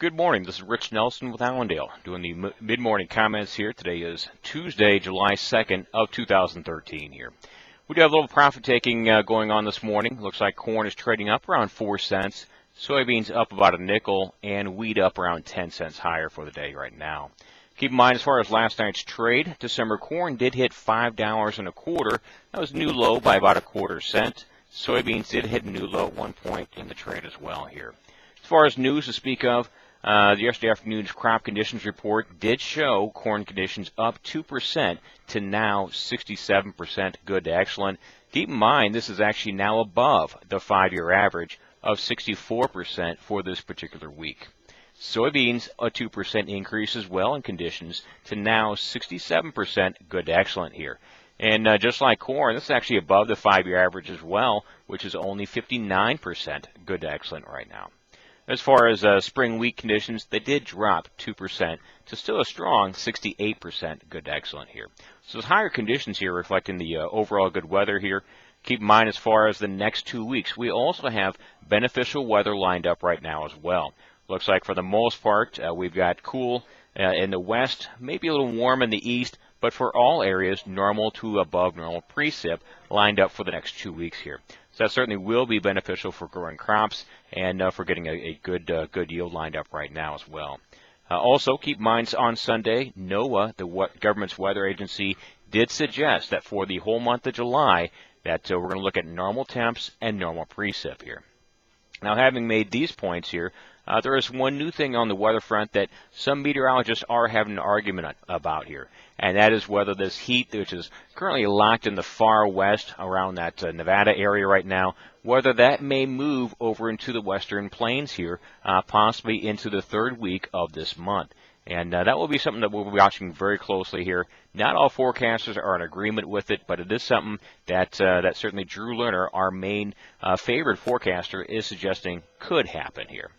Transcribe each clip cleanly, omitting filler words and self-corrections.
Good morning. This is Rich Nelson with Allendale doing the mid-morning comments here. Today is Tuesday, July 2nd of 2013 here. We do have a little profit taking going on this morning. Looks like corn is trading up around 4 cents, soybeans up about a nickel, and wheat up around 10 cents higher for the day right now. Keep in mind, as far as last night's trade, December corn did hit $5.25. That was a new low by about a quarter cent. Soybeans did hit a new low at one point in the trade as well here. As far as news to speak of, yesterday afternoon's crop conditions report did show corn conditions up 2% to now 67% good to excellent. Keep in mind, this is actually now above the 5-year average of 64% for this particular week. Soybeans, a 2% increase as well in conditions to now 67% good to excellent here. And just like corn, this is actually above the 5-year average as well, which is only 59% good to excellent right now. As far as spring wheat conditions, they did drop 2% to still a strong 68% good to excellent here. So there's higher conditions here reflecting the overall good weather here. Keep in mind, as far as the next 2 weeks, we also have beneficial weather lined up right now as well. Looks like for the most part, we've got cool in the west, maybe a little warm in the east, but for all areas, normal to above normal precip lined up for the next 2 weeks here. So that certainly will be beneficial for growing crops and for getting a good yield lined up right now as well. Also, keep in mind on Sunday, NOAA, the government's weather agency, did suggest that for the whole month of July that we're going to look at normal temps and normal precip here. Now, having made these points here, there is one new thing on the weather front that some meteorologists are having an argument about here, and that is whether this heat, which is currently locked in the far west around that Nevada area right now, whether that may move over into the western plains here, possibly into the third week of this month. And that will be something that we'll be watching very closely here. Not all forecasters are in agreement with it, but it is something that that certainly Drew Lerner, our main favored forecaster, is suggesting could happen here.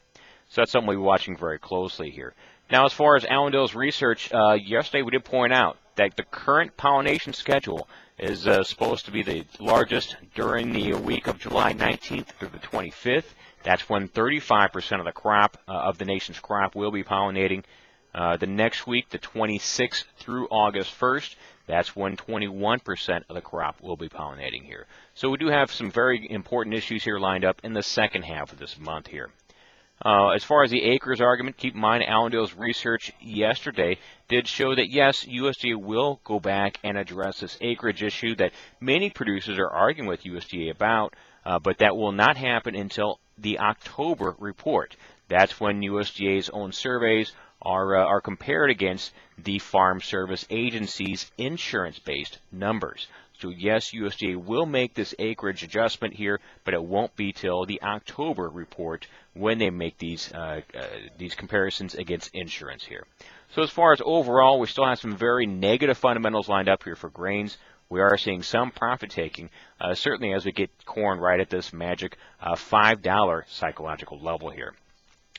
So that's something we'll be watching very closely here. Now, as far as Allendale's research, yesterday we did point out that the current pollination schedule is supposed to be the largest during the week of July 19th through the 25th. That's when 35% of the crop, of the nation's crop, will be pollinating. The next week, the 26th through August 1st, that's when 21% of the crop will be pollinating here. So we do have some very important issues here lined up in the second half of this month here. As far as the acres argument, keep in mind Allendale's research yesterday did show that, yes, USDA will go back and address this acreage issue that many producers are arguing with USDA about, but that will not happen until the October report. That's when USDA's own surveys are compared against the Farm Service Agency's insurance-based numbers. So yes, USDA will make this acreage adjustment here, but it won't be till the October report when they make these comparisons against insurance here. So as far as overall, we still have some very negative fundamentals lined up here for grains. We are seeing some profit taking, certainly as we get corn right at this magic $5 psychological level here.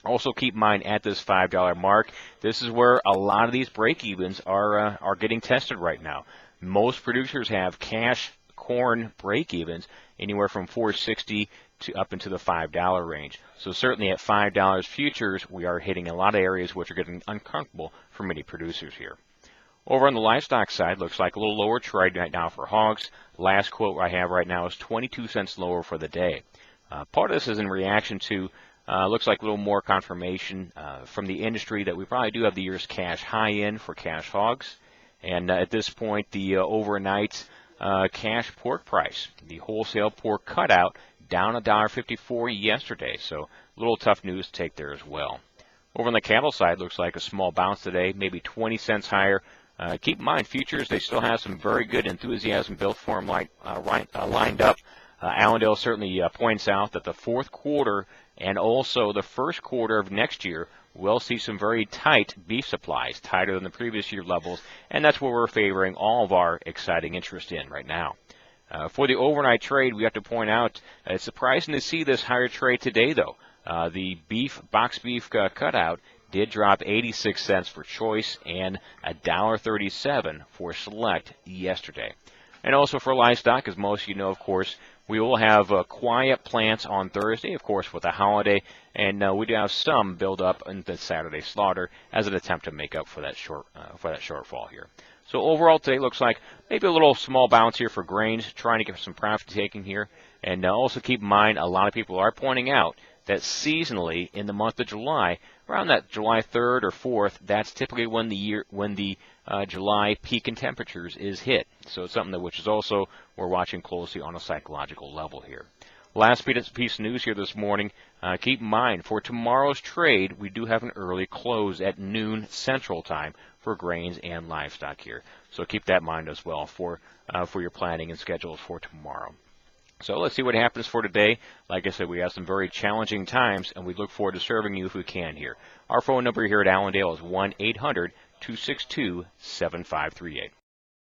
Also keep in mind at this $5 mark, this is where a lot of these break-evens are getting tested right now. Most producers have cash corn break-evens anywhere from $4.60 to up into the $5 range. So certainly at $5 futures, we are hitting a lot of areas which are getting uncomfortable for many producers here. Over on the livestock side, looks like a little lower trade right now for hogs. Last quote I have right now is 22 cents lower for the day. Part of this is in reaction to looks like a little more confirmation from the industry that we probably do have the year's cash high in for cash hogs. And at this point, the overnight cash pork price, the wholesale pork cutout, down $1.54 yesterday. So a little tough news to take there as well. Over on the cattle side, looks like a small bounce today, maybe 20 cents higher. Keep in mind, futures, they still have some very good enthusiasm built for them lined up. Allendale certainly points out that the fourth quarter and also the first quarter of next year will see some very tight beef supplies, tighter than the previous year levels, and that's what we're favoring all of our exciting interest in right now. For the overnight trade, we have to point out it's surprising to see this higher trade today, though. The box beef cutout did drop 86 cents for choice and $1.37 for select yesterday. And also for livestock, as most of you know, of course, We will have quiet plants on Thursday, of course, with a holiday, and we do have some build up in the Saturday slaughter as an attempt to make up for that shortfall here. So overall today looks like maybe a little small bounce here for grains, trying to get some profit taking here. And also keep in mind, a lot of people are pointing out that seasonally in the month of July, around that July 3rd or 4th, that's typically when the July peak in temperatures is hit. So it's something that which is also we're watching closely on a psychological level here. Last piece of news here this morning. Keep in mind, for tomorrow's trade, we do have an early close at noon Central Time for grains and livestock here. So keep that in mind as well for your planning and schedules for tomorrow. So let's see what happens for today. Like I said, we have some very challenging times, and we look forward to serving you if we can here. Our phone number here at Allendale is 1-800-262-7538.